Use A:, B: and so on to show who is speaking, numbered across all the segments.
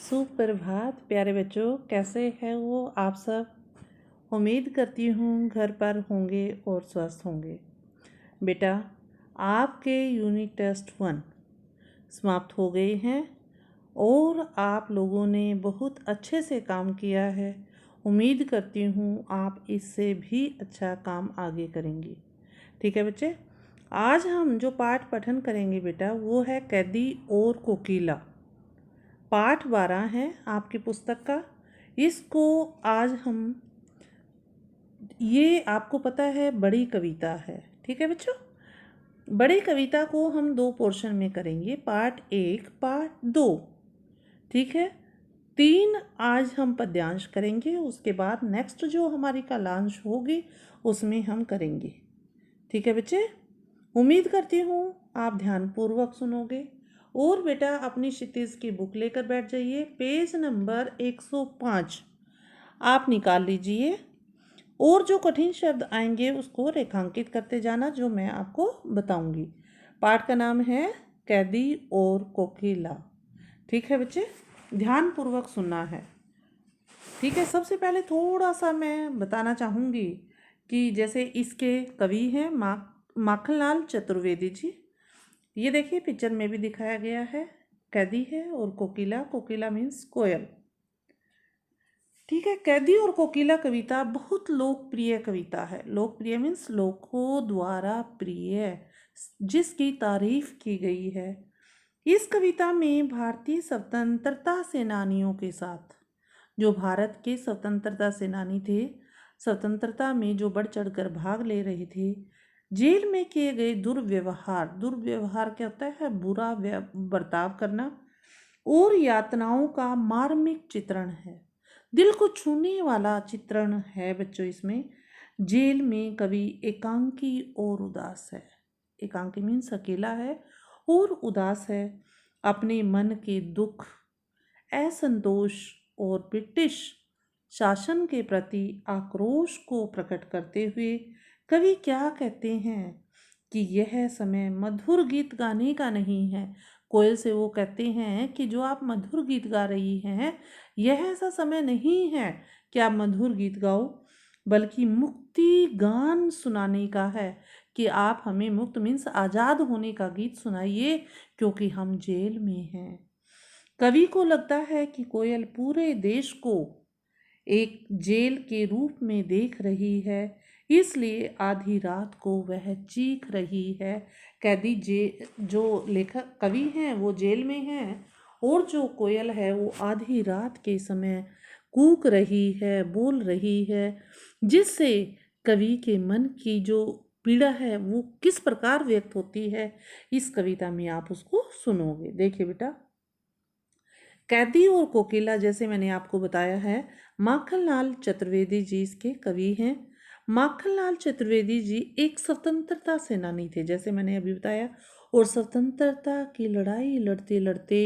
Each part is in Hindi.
A: सुप्रभात प्यारे बच्चों, कैसे हैं वो आप सब। उम्मीद करती हूँ घर पर होंगे और स्वस्थ होंगे। बेटा, आपके यूनिट टेस्ट 1 समाप्त हो गए हैं और आप लोगों ने बहुत अच्छे से काम किया है। उम्मीद करती हूँ आप इससे भी अच्छा काम आगे करेंगे। ठीक है बच्चे, आज हम जो पाठ पठन करेंगे बेटा वो है कैदी और कोकिला। पाठ 12 है आपकी पुस्तक का। इसको आज हम, ये आपको पता है बड़ी कविता है। ठीक है बच्चों, बड़ी कविता को हम 2 पोर्शन में करेंगे, पार्ट 1 पार्ट 2। ठीक है, 3 आज हम पद्यांश करेंगे, उसके बाद नेक्स्ट जो हमारी कालांश होगी उसमें हम करेंगे। ठीक है बच्चे, उम्मीद करती हूँ आप ध्यानपूर्वक सुनोगे। और बेटा अपनी क्षितिज की बुक लेकर बैठ जाइए, पेज नंबर 105 आप निकाल लीजिए और जो कठिन शब्द आएंगे उसको रेखांकित करते जाना जो मैं आपको बताऊंगी। पाठ का नाम है कैदी और कोकिला। ठीक है बच्चे, ध्यानपूर्वक सुनना है। ठीक है, सबसे पहले थोड़ा सा मैं बताना चाहूँगी कि जैसे इसके कवि हैं माखनलाल चतुर्वेदी जी। ये देखिए पिक्चर में भी दिखाया गया है, कैदी है और कोकिला, कोकिला मीन्स कोयल। ठीक है, कैदी और कोकिला कविता बहुत लोकप्रिय कविता है। लोकप्रिय मीन्स लोगों द्वारा प्रिय, जिसकी तारीफ की गई है। इस कविता में भारतीय स्वतंत्रता सेनानियों के साथ, जो भारत के स्वतंत्रता सेनानी थे, स्वतंत्रता में जो बढ़ चढ़कर भाग ले रहे थे, जेल में किए गए दुर्व्यवहार क्या होता है, बुरा बर्ताव करना, और यातनाओं का मार्मिक चित्रण है। दिल को छूने वाला चित्रण है बच्चों इसमें। जेल में कवि एकांकी और उदास है। एकांकी मीन्स अकेला है और उदास है। अपने मन के दुख, असंतोष और ब्रिटिश शासन के प्रति आक्रोश को प्रकट करते हुए कवि क्या कहते हैं कि यह समय मधुर गीत गाने का नहीं है। कोयल से वो कहते हैं कि जो आप मधुर गीत गा रही हैं, यह ऐसा समय नहीं है कि आप मधुर गीत गाओ, बल्कि मुक्ति गान सुनाने का है कि आप हमें मुक्त मीन्स आज़ाद होने का गीत सुनाइए, क्योंकि हम जेल में हैं। कवि को लगता है कि कोयल पूरे देश को एक जेल के रूप में देख रही है, इसलिए आधी रात को वह चीख रही है। कैदी जो लेखक कवि हैं वो जेल में हैं और जो कोयल है वो आधी रात के समय कूक रही है, बोल रही है, जिससे कवि के मन की जो पीड़ा है वो किस प्रकार व्यक्त होती है, इस कविता में आप उसको सुनोगे। देखिए बेटा, कैदी और कोकिला जैसे मैंने आपको बताया है, माखनलाल चतुर्वेदी जी इसके कवि हैं। माखनलाल चतुर्वेदी जी एक स्वतंत्रता सेनानी थे, जैसे मैंने अभी बताया, और स्वतंत्रता की लड़ाई लड़ते लड़ते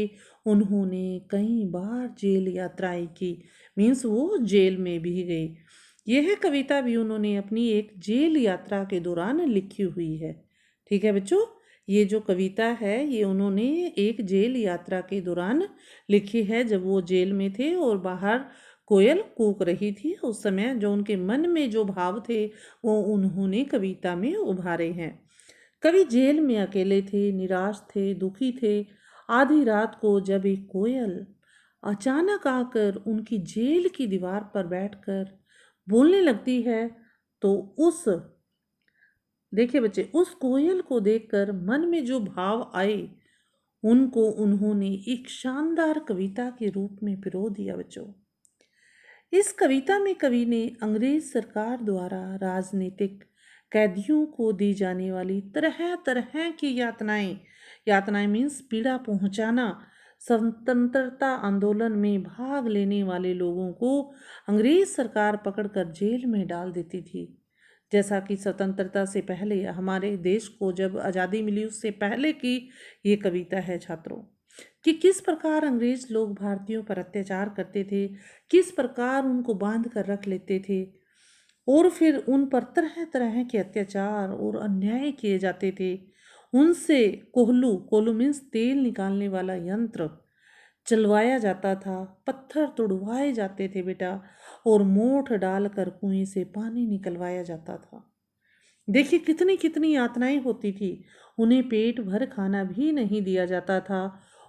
A: उन्होंने कई बार जेल यात्राएं की, मीन्स वो जेल में भी गए। यह कविता भी उन्होंने अपनी एक जेल यात्रा के दौरान लिखी हुई है। ठीक है बच्चों, ये जो कविता है ये उन्होंने एक जेल यात्रा के दौरान लिखी है, जब वो जेल में थे और बाहर कोयल कूक रही थी। उस समय जो उनके मन में जो भाव थे वो उन्होंने कविता में उभारे हैं। कवि जेल में अकेले थे, निराश थे, दुखी थे। आधी रात को जब एक कोयल अचानक आकर उनकी जेल की दीवार पर बैठकर बोलने लगती है, तो उस, देखिए बच्चे, उस कोयल को देखकर मन में जो भाव आए उनको उन्होंने एक शानदार कविता के रूप में पिरो दिया बच्चों। इस कविता में कवि ने अंग्रेज सरकार द्वारा राजनीतिक कैदियों को दी जाने वाली तरह तरह की यातनाएं मीन्स पीड़ा पहुंचाना, स्वतंत्रता आंदोलन में भाग लेने वाले लोगों को अंग्रेज सरकार पकड़कर जेल में डाल देती थी। जैसा कि स्वतंत्रता से पहले, हमारे देश को जब आज़ादी मिली उससे पहले की ये कविता है छात्रों, कि किस प्रकार अंग्रेज लोग भारतीयों पर अत्याचार करते थे, किस प्रकार उनको बांध कर रख लेते थे और फिर उन पर तरह तरह के अत्याचार और अन्याय किए जाते थे। उनसे कोहलू मीन्स तेल निकालने वाला यंत्र, चलवाया जाता था, पत्थर तुड़वाए जाते थे बेटा, और मोठ डालकर कुएं से पानी निकलवाया जाता था। देखिए कितनी कितनी यातनाएं होती थी। उन्हें पेट भर खाना भी नहीं दिया जाता था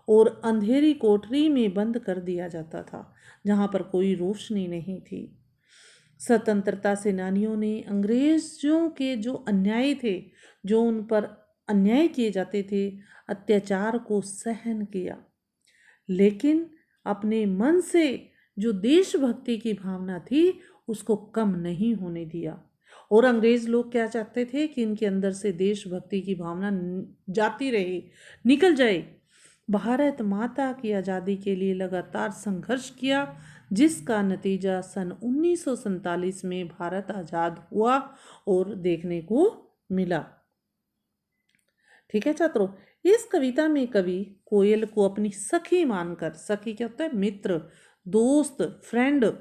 A: और अंधेरी कोठरी में बंद कर दिया जाता था जहाँ पर कोई रोशनी नहीं थी। स्वतंत्रता सेनानियों ने अंग्रेजों के जो अन्याय थे, जो उन पर अन्याय किए जाते थे, अत्याचार को सहन किया, लेकिन अपने मन से जो देशभक्ति की भावना थी उसको कम नहीं होने दिया। और अंग्रेज लोग क्या चाहते थे कि इनके अंदर से देशभक्ति की भावना जाती रहे, निकल जाए। भारत माता की आज़ादी के लिए लगातार संघर्ष किया, जिसका नतीजा सन 1947 में भारत आज़ाद हुआ और देखने को मिला। ठीक है छात्रों, इस कविता में कवि कोयल को अपनी सखी मानकर, सखी क्या होता है, मित्र, दोस्त, फ्रेंड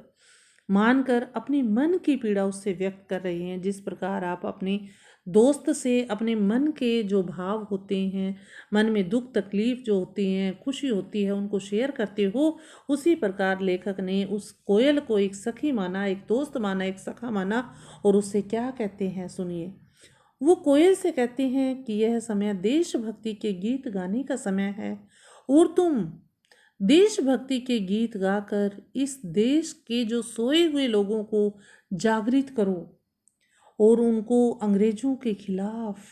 A: मानकर अपनी मन की पीड़ा उससे व्यक्त कर रहे हैं। जिस प्रकार आप अपने दोस्त से अपने मन के जो भाव होते हैं, मन में दुख तकलीफ जो होती हैं, खुशी होती है, उनको शेयर करते हो, उसी प्रकार लेखक ने उस कोयल को एक सखी माना, एक दोस्त माना, एक सखा माना। और उससे क्या कहते हैं सुनिए। वो कोयल से कहते हैं कि यह समय देशभक्ति के गीत गाने का समय है और तुम देशभक्ति के गीत गाकर इस देश के जो सोए हुए लोगों को जागृत करो और उनको अंग्रेजों के खिलाफ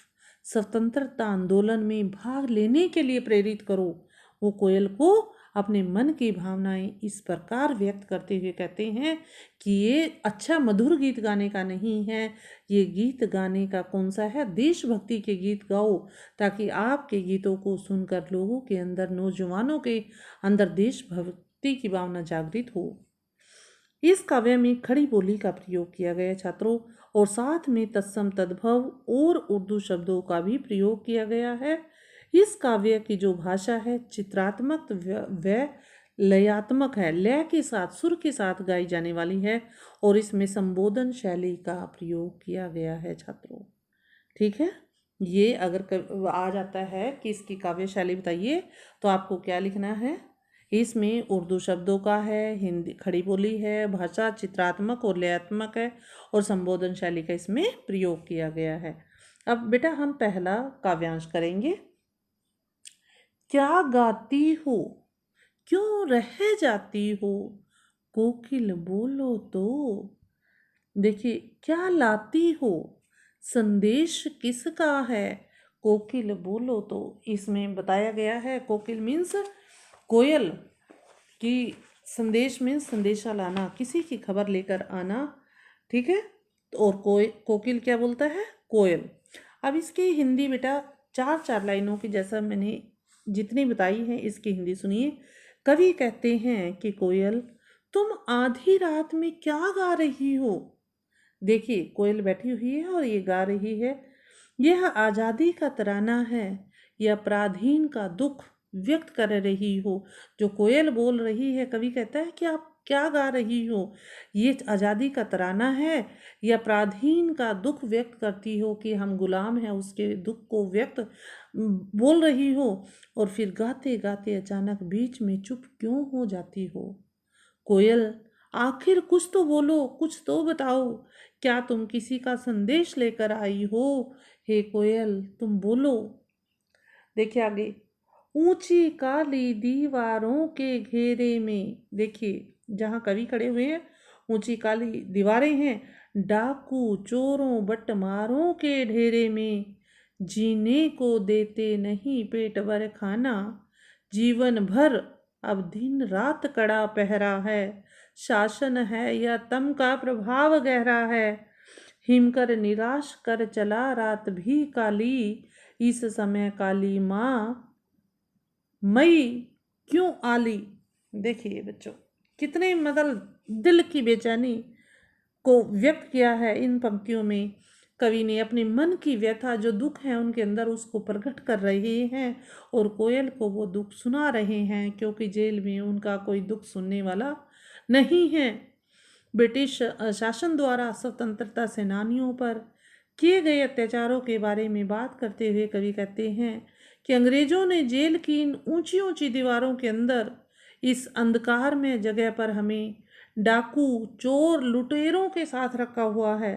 A: स्वतंत्रता आंदोलन में भाग लेने के लिए प्रेरित करो। वो कोयल को अपने मन की भावनाएं इस प्रकार व्यक्त करते हुए कहते हैं कि ये अच्छा मधुर गीत गाने का नहीं है, ये गीत गाने का कौन सा है, देशभक्ति के गीत गाओ, ताकि आपके गीतों को सुनकर लोगों के अंदर, नौजवानों के अंदर देशभक्ति की भावना जागृत हो। इस काव्य में खड़ी बोली का प्रयोग किया गया छात्रों, और साथ में तत्सम तद्भव और उर्दू शब्दों का भी प्रयोग किया गया है। इस काव्य की जो भाषा है चित्रात्मक व लयात्मक है, लय के साथ, सुर के साथ गाई जाने वाली है, और इसमें संबोधन शैली का प्रयोग किया गया है छात्रों। ठीक है, ये अगर आ जाता है कि इसकी काव्य शैली बताइए, तो आपको क्या लिखना है। इसमें उर्दू शब्दों का है, हिंदी खड़ी बोली है, भाषा चित्रात्मक और लयात्मक है, और संबोधन शैली का इसमें प्रयोग किया गया है। अब बेटा हम पहला काव्यांश करेंगे। क्या गाती हो, क्यों रह जाती हो, कोकिल बोलो तो। देखिए, क्या लाती हो, संदेश किसका है, कोकिल बोलो तो। इसमें बताया गया है कोकिल मीन्स कोयल की, संदेश मीन्स संदेशा लाना, किसी की खबर लेकर आना। ठीक है, और कोकिल क्या बोलता है, कोयल। अब इसकी हिंदी बेटा चार लाइनों की, जैसा मैंने जितनी बताई है इसकी हिंदी सुनिए। कवि कहते हैं कि कोयल तुम आधी रात में क्या गा रही हो। देखिए कोयल बैठी हुई है और ये गा रही है। यह आज़ादी का तराना है या पराधीन का दुख व्यक्त कर रही हो। जो कोयल बोल रही है, कवि कहता है कि आप क्या गा रही हो, ये आज़ादी का तराना है या पराधीन का दुख व्यक्त करती हो कि हम गुलाम हैं, उसके दुख को व्यक्त बोल रही हो। और फिर गाते गाते अचानक बीच में चुप क्यों हो जाती हो। कोयल आखिर कुछ तो बोलो, कुछ तो बताओ, क्या तुम किसी का संदेश लेकर आई हो। हे कोयल तुम बोलो। देखिए आगे, ऊंची काली दीवारों के घेरे में, देखिए जहाँ कवि खड़े हुए हैं ऊंची काली दीवारें हैं, डाकू चोरों बटमारों के ढेरे में, जीने को देते नहीं पेट भर खाना, जीवन भर अब दिन रात कड़ा पहरा है, शासन है या तम का प्रभाव गहरा है, हिमकर निराश कर चला रात भी काली, इस समय काली माँ मई क्यों आली। देखिए बच्चों, कितने मतलब दिल की बेचैनी को व्यक्त किया है इन पंक्तियों में। कवि ने अपने मन की व्यथा, जो दुख है उनके अंदर, उसको प्रकट कर रहे हैं और कोयल को वो दुख सुना रहे हैं, क्योंकि जेल में उनका कोई दुख सुनने वाला नहीं है। ब्रिटिश शासन द्वारा स्वतंत्रता सेनानियों पर किए गए अत्याचारों के बारे में बात करते हुए कवि कहते हैं कि अंग्रेजों ने जेल की इन ऊंची ऊंची दीवारों के अंदर इस अंधकार में जगह पर हमें डाकू, चोर, लुटेरों के साथ रखा हुआ है।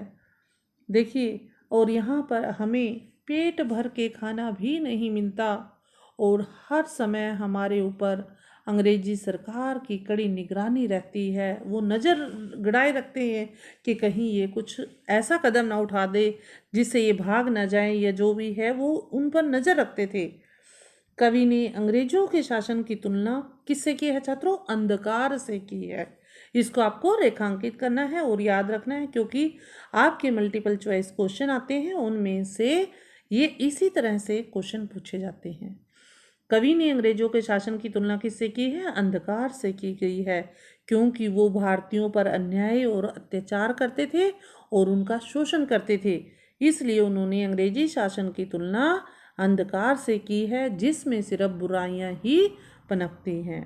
A: देखिए, और यहाँ पर हमें पेट भर के खाना भी नहीं मिलता और हर समय हमारे ऊपर अंग्रेजी सरकार की कड़ी निगरानी रहती है। वो नज़र गड़ाए रखते हैं कि कहीं ये कुछ ऐसा कदम ना उठा दे जिससे ये भाग ना जाए, या जो भी है वो उन पर नज़र रखते थे। कवि ने अंग्रेजों के शासन की तुलना किससे की है छात्रों? अंधकार से की है। इसको आपको रेखांकित करना है और याद रखना है, क्योंकि आपके मल्टीपल चॉइस क्वेश्चन आते हैं, उनमें से ये इसी तरह से क्वेश्चन पूछे जाते हैं। कवि ने अंग्रेजों के शासन की तुलना किससे की है? अंधकार से की गई है, क्योंकि वो भारतीयों पर अन्याय और अत्याचार करते थे और उनका शोषण करते थे। इसलिए उन्होंने अंग्रेजी शासन की तुलना अंधकार से की है, जिसमें सिर्फ बुराइयां ही पनपती हैं।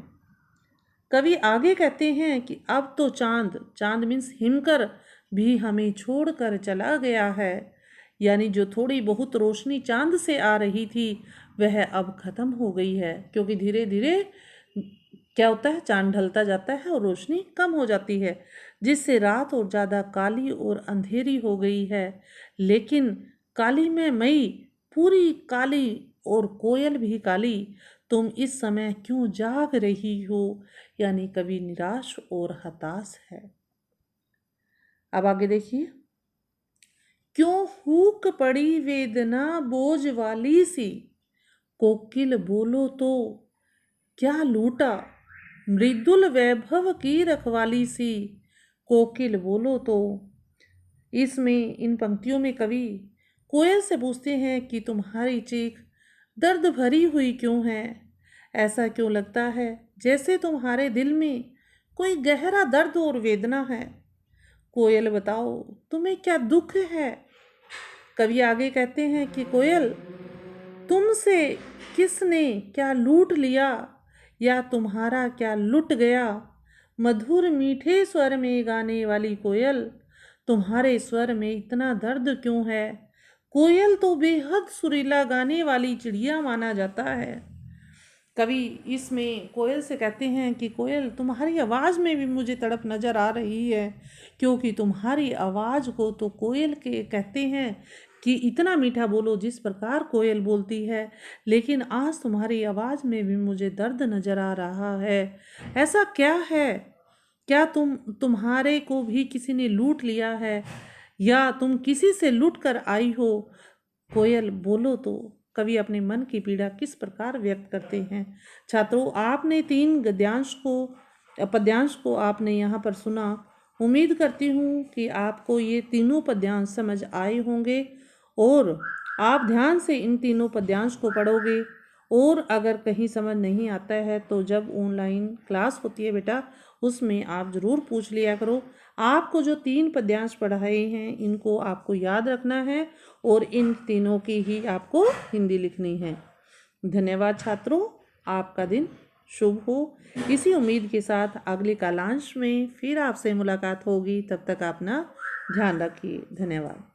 A: कवि आगे कहते हैं कि अब तो चांद, चांद मीन्स हिमकर, भी हमें छोड़कर चला गया है। यानी जो थोड़ी बहुत रोशनी चांद से आ रही थी वह अब खत्म हो गई है, क्योंकि धीरे धीरे क्या होता है, चांद ढलता जाता है और रोशनी कम हो जाती है, जिससे रात और ज़्यादा काली और अंधेरी हो गई है। लेकिन काली में मई पूरी काली और कोयल भी काली, तुम इस समय क्यों जाग रही हो? यानी कवि निराश और हताश है। अब आगे देखिए, क्यों हुक पड़ी वेदना बोझ वाली सी, कोकिल बोलो तो क्या लूटा, मृदुल वैभव की रखवाली सी, कोकिल बोलो तो। इसमें इन पंक्तियों में कवि कोयल से पूछते हैं कि तुम्हारी चीख दर्द भरी हुई क्यों है? ऐसा क्यों लगता है जैसे तुम्हारे दिल में कोई गहरा दर्द और वेदना है? कोयल बताओ, तुम्हें क्या दुख है? कवि आगे कहते हैं कि कोयल, तुमसे किसने क्या लूट लिया, या तुम्हारा क्या लुट गया? मधुर मीठे स्वर में गाने वाली कोयल, तुम्हारे स्वर में इतना दर्द क्यों है? कोयल तो बेहद सुरीला गाने वाली चिड़िया माना जाता है। कवि इसमें कोयल से कहते हैं कि कोयल, तुम्हारी आवाज़ में भी मुझे तड़प नज़र आ रही है, क्योंकि तुम्हारी आवाज़ को तो कोयल के कहते हैं कि इतना मीठा बोलो जिस प्रकार कोयल बोलती है, लेकिन आज तुम्हारी आवाज़ में भी मुझे दर्द नज़र आ रहा है। ऐसा क्या है? क्या तुम्हारे को भी किसी ने लूट लिया है, या तुम किसी से लूट कर आई हो? कोयल बोलो तो। कवि अपने मन की पीड़ा किस प्रकार व्यक्त करते हैं? छात्रों, आपने 3 पद्यांश को आपने यहाँ पर सुना। उम्मीद करती हूँ कि आपको ये तीनों पद्यांश समझ आए होंगे और आप ध्यान से इन तीनों पद्यांश को पढ़ोगे। और अगर कहीं समझ नहीं आता है तो जब ऑनलाइन क्लास होती है बेटा, उसमें आप ज़रूर पूछ लिया करो। आपको जो 3 पद्यांश पढ़ाए हैं इनको आपको याद रखना है और इन तीनों की ही आपको हिंदी लिखनी है। धन्यवाद छात्रों, आपका दिन शुभ हो। इसी उम्मीद के साथ अगले कालांश में फिर आपसे मुलाकात होगी। तब तक अपना ध्यान रखिए। धन्यवाद।